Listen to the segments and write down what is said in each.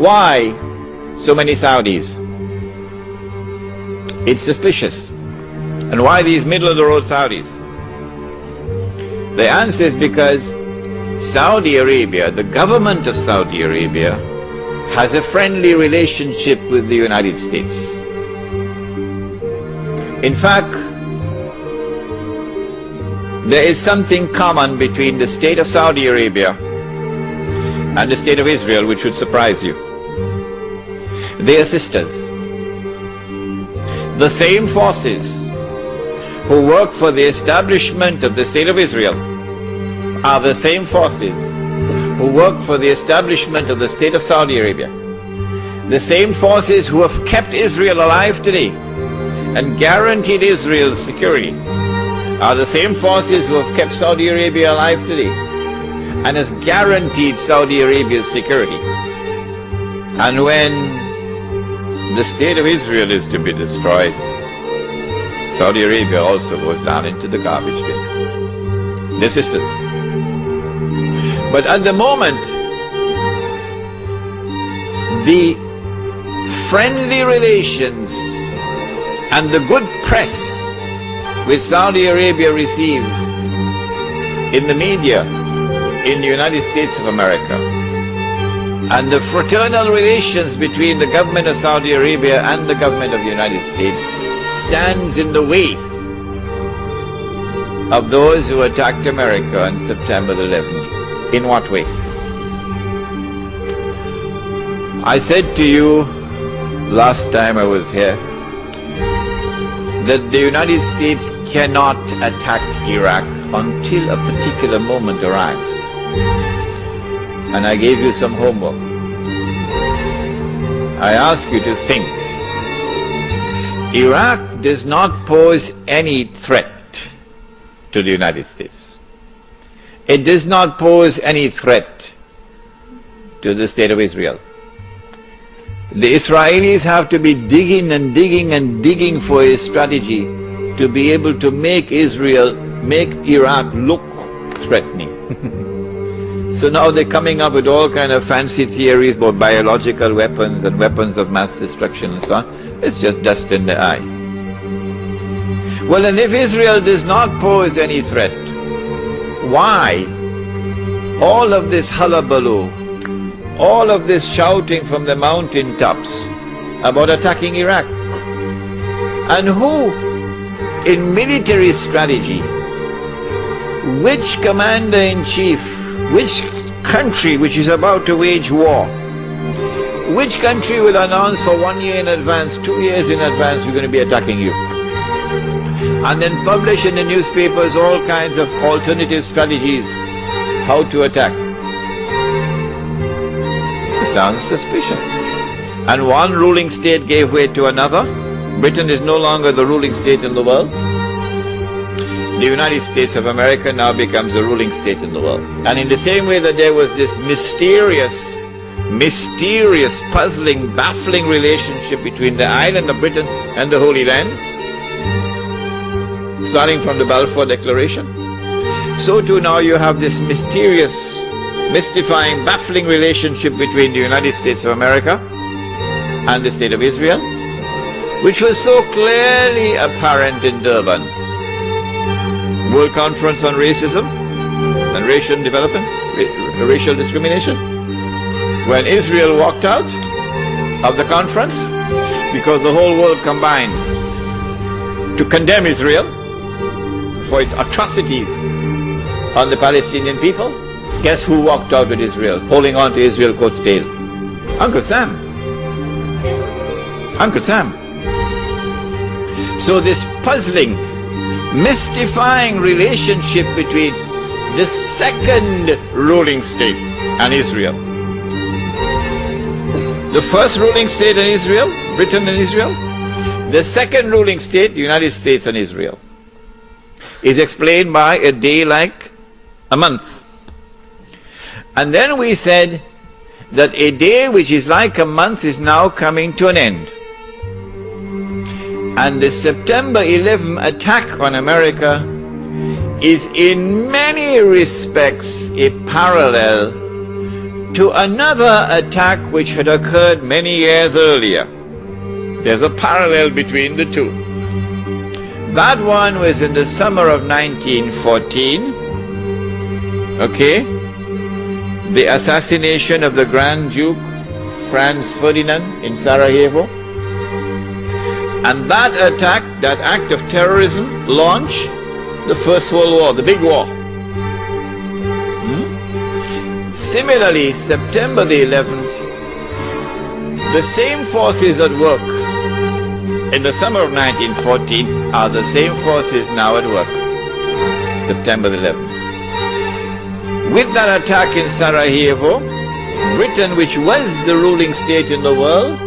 Why so many Saudis? It's suspicious. And why these middle-of-the-road Saudis? The answer is because Saudi Arabia, the government of Saudi Arabia, has a friendly relationship with the United States. In fact, there is something common between the state of Saudi Arabia and the state of Israel which would surprise you. They are sisters. The same forces who work for the establishment of the state of Israel are the same forces who work for the establishment of the state of Saudi Arabia. The same forces who have kept Israel alive today and guaranteed Israel's security are the same forces who have kept Saudi Arabia alive today and has guaranteed Saudi Arabia's security. And when the state of Israel is to be destroyed, Saudi Arabia also goes down into the garbage bin. They're sisters. But at the moment, the friendly relations and the good press which Saudi Arabia receives in the media in the United States of America, and the fraternal relations between the government of Saudi Arabia and the government of the United States stands in the way of those who attacked America on September 11th. In what way? I said to you last time I was here that the United States cannot attack Iraq until a particular moment arrives. And I gave you some homework. I ask you to think. Iraq does not pose any threat to the United States. It does not pose any threat to the state of Israel. The Israelis have to be digging and digging and digging for a strategy to be able to make Iraq look threatening. So now they're coming up with all kind of fancy theories about biological weapons and weapons of mass destruction and so on. It's just dust in the eye. Well, and if Israel does not pose any threat, why all of this hullabaloo, all of this shouting from the mountain tops about attacking Iraq? And who, in military strategy, which commander-in-chief, which country which is about to wage war, which country will announce for 1 year in advance, 2 years in advance, we're going to be attacking you? And then publish in the newspapers all kinds of alternative strategies how to attack. It sounds suspicious. And one ruling state gave way to another. Britain is no longer the ruling state in the world. The United States of America now becomes the ruling state in the world. And in the same way that there was this mysterious, puzzling, baffling relationship between the island of Britain and the Holy Land, starting from the Balfour Declaration, so too now you have this mysterious, mystifying, baffling relationship between the United States of America and the State of Israel, which was so clearly apparent in Durban. World Conference on Racism and Racial Development, Racial Discrimination. When Israel walked out of the conference, because the whole world combined to condemn Israel for its atrocities on the Palestinian people, guess who walked out with Israel, holding on to Israel's coat's tail? Uncle Sam. Uncle Sam. So this puzzling, mystifying relationship between the second ruling state and Israel. The first ruling state and Israel, Britain and Israel. The second ruling state, the United States and Israel, is explained by a day like a month. And then we said that a day which is like a month is now coming to an end. And the September 11 attack on America is in many respects a parallel to another attack which had occurred many years earlier. There's a parallel between the two. That one was in the summer of 1914. Okay? The assassination of the Grand Duke Franz Ferdinand in Sarajevo. And that attack, that act of terrorism, launched the First World War, the big war. Similarly, September the 11th, the same forces at work in the summer of 1914 are the same forces now at work. September the 11th. With that attack in Sarajevo, Britain, which was the ruling state in the world,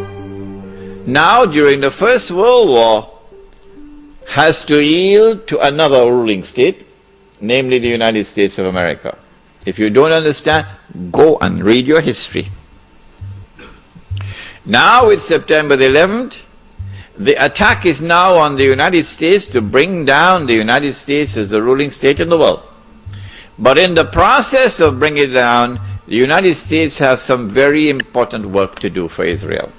now during the First World War, has to yield to another ruling state, namely the United States of America. If you don't understand, go and read your history. Now with September the 11th, the attack is now on the United States to bring down the United States as the ruling state in the world. But in the process of bringing it down, the United States have some very important work to do for Israel.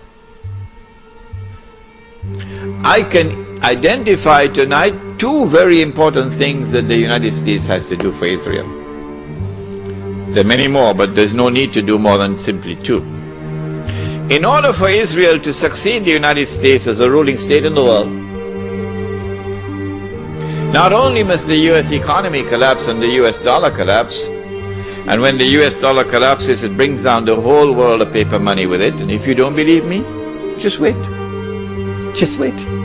I can identify tonight two very important things that the United States has to do for Israel. There are many more, but there's no need to do more than simply two. In order for Israel to succeed the United States as a ruling state in the world, not only must the US economy collapse and the US dollar collapse, and when the US dollar collapses, it brings down the whole world of paper money with it. And if you don't believe me, just wait. Just wait.